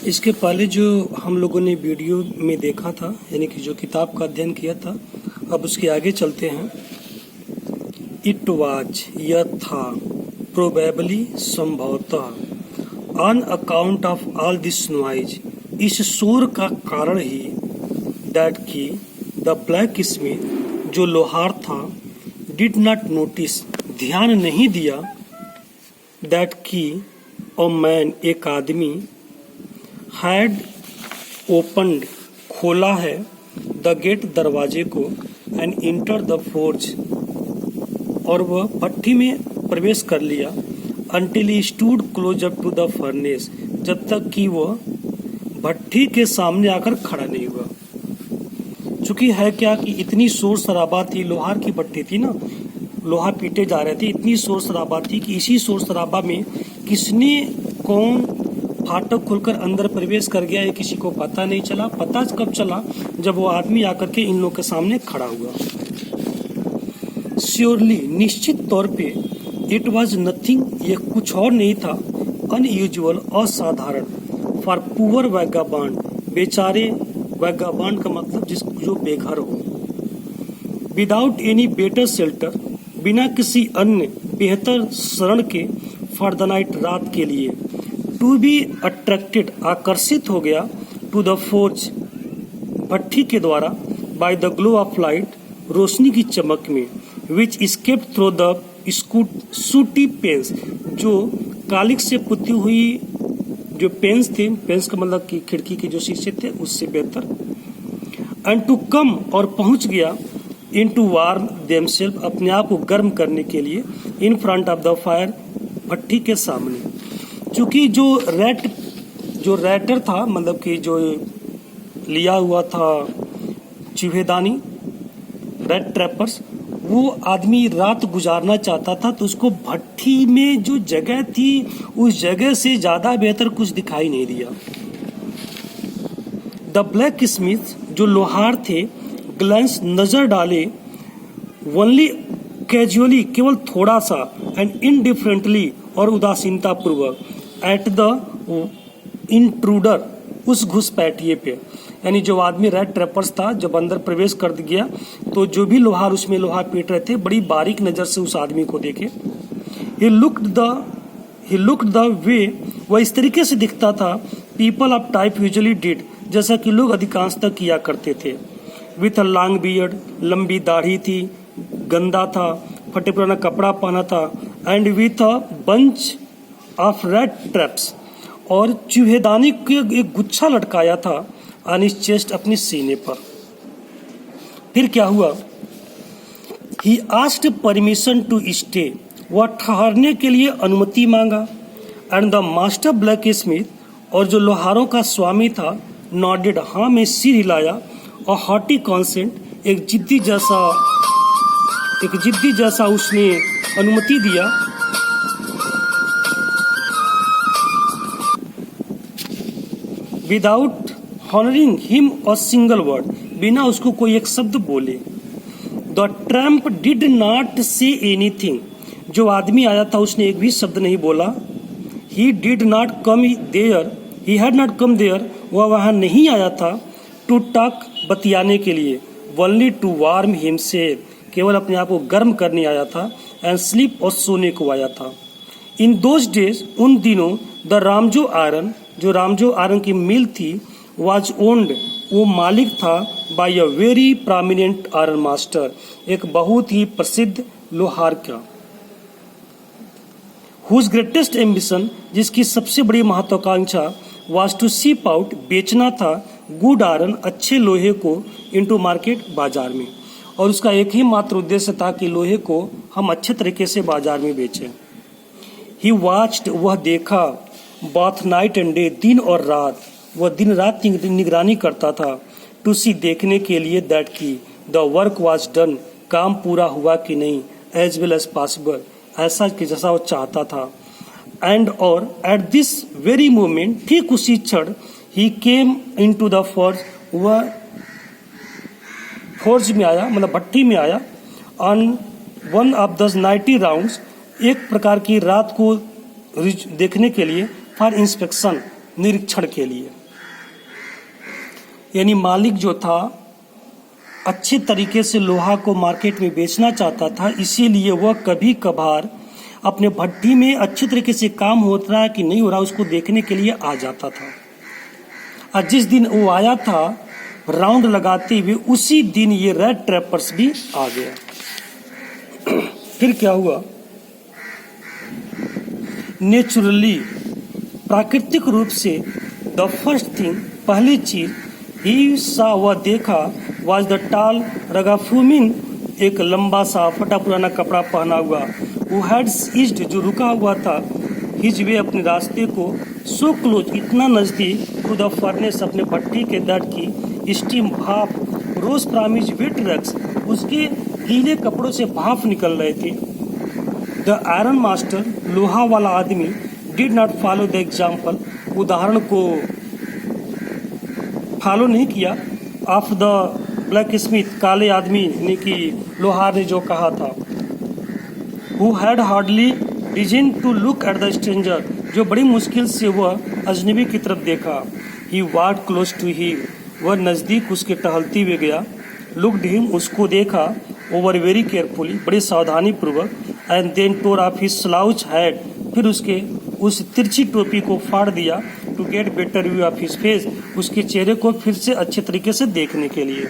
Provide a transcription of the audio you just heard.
इसके पहले जो हम लोगों ने वीडियो में देखा था, यानी कि जो किताब का अध्ययन किया था, अब उसके आगे चलते हैं। इट वाज, यह था, प्रोबेबली, संभवतः, on account of all this noise, इस शोर का कारण ही, दैट की द ब्लैक स्मिथ, जो लोहार था, डिड नॉट नोटिस, ध्यान नहीं दिया, दैट की अ मैन, एक आदमी, हैड ओपन्ड, खोला है, द गेट, दरवाजे को, एंड इंटर द फोर्ज, और वह भट्ठी में प्रवेश कर लिया, until he stood close up to the furnace, जब तक कि वह भट्ठी के सामने आकर खड़ा नहीं हुआ। चूंकि है क्या कि इतनी शोर शराबा थी, लोहार की भट्ठी थी ना, लोहा पीटे जा रहे थे, इतनी शोर शराबा थी कि इसी शोर शराबा में किसने कौन फाटक खोलकर अंदर प्रवेश कर गया, ये किसी को पता नहीं चला। पता कब चला? जब वो आदमी आकर के इन लोगों के सामने खड़ा हुआ। श्योरली, निश्चित तौर पे, इट वॉज नथिंग, ये कुछ और नहीं था, अनयूजुअल, असाधारण, फॉर पुअर वैगाबांड, बेचारे वैगाबांड का मतलब जो बेघर हो, विदाउट एनी बेटर शेल्टर, बिना किसी अन्य बेहतर शरण के, फॉर द नाइट, रात के लिए, टू बी अट्रैक्टेड, आकर्षित हो गया, टू द फोर्ज, भट्ठी के द्वारा, by the glow of light, रोशनी की चमक में, which escaped through the sooty panes, जो कालिक से पुती हुई जो पेंस थे, पेंस का मतलब कि खिड़की के जो शीशे थे उससे बेहतर, एंड टू कम, और पहुंच गया, इन टू वार्म देमसेल्फ, अपने आप को गर्म करने के लिए, in front of the fire, भट्ठी के सामने। चूंकि जो रैटर था, मतलब कि जो लिया हुआ था चूहेदानी, रेड ट्रैपर्स, वो आदमी रात गुजारना चाहता था, तो उसको भट्ठी में जो जगह थी उस जगह से ज्यादा बेहतर कुछ दिखाई नहीं दिया। द ब्लैक स्मिथ, जो लोहार थे, ग्लैंस, नजर डाले, ओनली कैजुअली, केवल थोड़ा सा, एंड इनडिफरेंटली, और उदासीनता पूर्वक, एट द इंट्रूडर, उस घुसपैठिए पे, यानी जो आदमी रेड ट्रैपर्स था, जब अंदर प्रवेश कर गया तो जो भी लोहार उसमें लोहा पीट रहे थे, बड़ी बारीक नजर से उस आदमी को देखे। ही लुक्ड द वे, वह इस तरीके से दिखता था, people of type usually did, जैसा कि लोग अधिकांशतः किया करते थे। विथ अ लॉन्ग बियर्ड, लंबी दाढ़ी थी, गंदा था, फटे पुराना कपड़ा पहना था, and with a bunch of red traps, और चूहेदानी के एक गुच्छा लटकाया था, ऑन हिज चेस्ट, अपनी सीने पर। फिर क्या हुआ? He asked permission to stay, वह ठहरने के लिए अनुमति मांगा, and the master blacksmith, और जो लोहारों का स्वामी था, नॉडेड, हाँ में सिर हिलाया, और हॉटी कॉन्सेंट, एक जिद्दी जैसा उसने अनुमति दिया। Without honouring him a single word, बिना उसको कोई एक शब्द बोले। The tramp did not say anything, जो आदमी आया था उसने एक भी शब्द नहीं बोला। He had not come there, वह वहां नहीं आया था, टू टॉक, बतियाने के लिए, ओनली टू वार्म हिमसेल्फ, केवल अपने आप को गर्म करने आया था, एंड स्लीप, और सोने को आया था। इन दोज डेज, उन दिनों, द रामजो आयरन, जो रामजो आयरन की मिल थी, वाज ओन्ड, वो मालिक था, by a very prominent iron master, एक बहुत ही प्रसिद्ध लोहार का, हुज ग्रेटेस्ट एम्बिशन, जिसकी सबसे बड़ी महत्वाकांक्षा, वाज टू सीप आउट, बेचना था, गुड आयरन, अच्छे लोहे को, इनटू मार्केट, बाजार में, और उसका एक ही मात्र उद्देश्य था कि लोहे को हम अच्छे तरीके से बाजार में बेचें। ही वॉच्ड, वह देखा, बोथ नाइट एंड डे, दिन और रात, वह दिन रात निगरानी करता था, टू सी, देखने के लिए, दैट की द वर्क वाज डन, काम पूरा हुआ कि नहीं, एज वेल एज पॉसिबल, ऐसा कि जैसा वो चाहता था। एंड और एट दिस वेरी मोमेंट, ठीक उसी क्षण, he came into the forge, वह फोर्ज में आया, मतलब भट्टी में आया, on one of the nightly rounds, एक प्रकार की रात को देखने के लिए, फॉर इंस्पेक्शन, निरीक्षण के लिए। यानी मालिक जो था अच्छे तरीके से लोहा को मार्केट में बेचना चाहता था, इसीलिए वह कभी कभार अपने भट्टी में अच्छी तरीके से काम हो रहा है कि नहीं हो रहा उसको देखने के लिए आ जाता था। और जिस दिन वो आया था राउंड लगाते हुए, उसी दिन ये रेड ट्रैपर्स भी आ गया। फिर क्या हुआ, नेचुरली प्राकृतिक रूप से द फर्स्ट थिंग, पहली चीज ही सा वह देखा, वाज द टाल रगाफुमिन, एक लंबा सा फटा पुराना कपड़ा पहना हुआ, हु हैड ईज्ड, जो रुका हुआ था, हिज वे, अपने रास्ते को, सो क्लोज, इतना नजदीक, टू द फर्नेस, अपने भट्टी के दर्द की स्टीम, भाप, रोज प्रामिज वेट रक्स, उसके गीले कपड़ों से भाप निकल रहे थे। द आयरन मास्टर, लोहा वाला आदमी, did not follow the example, उदाहरण को फॉलो नहीं किया, ऑफ द ब्लैक स्मिथ, काले आदमी ने, कि लोहार ने जो कहा था, who had hardly deigned to look at the stranger, जो बड़ी मुश्किल से वह अजनबी की तरफ देखा। He walk close to he, वह नज़दीक उसके टहलते हुए गया। लुक्ड हिम, उसको देखा, ओवर वेरी केयरफुली, बड़ी सावधानी पूर्वक, and then tore off his slouch hat, फिर उसके उस तिरछी टोपी को फाड़ दिया, to get better view of his face, उसके चेहरे को फिर से अच्छे तरीके से देखने के लिए।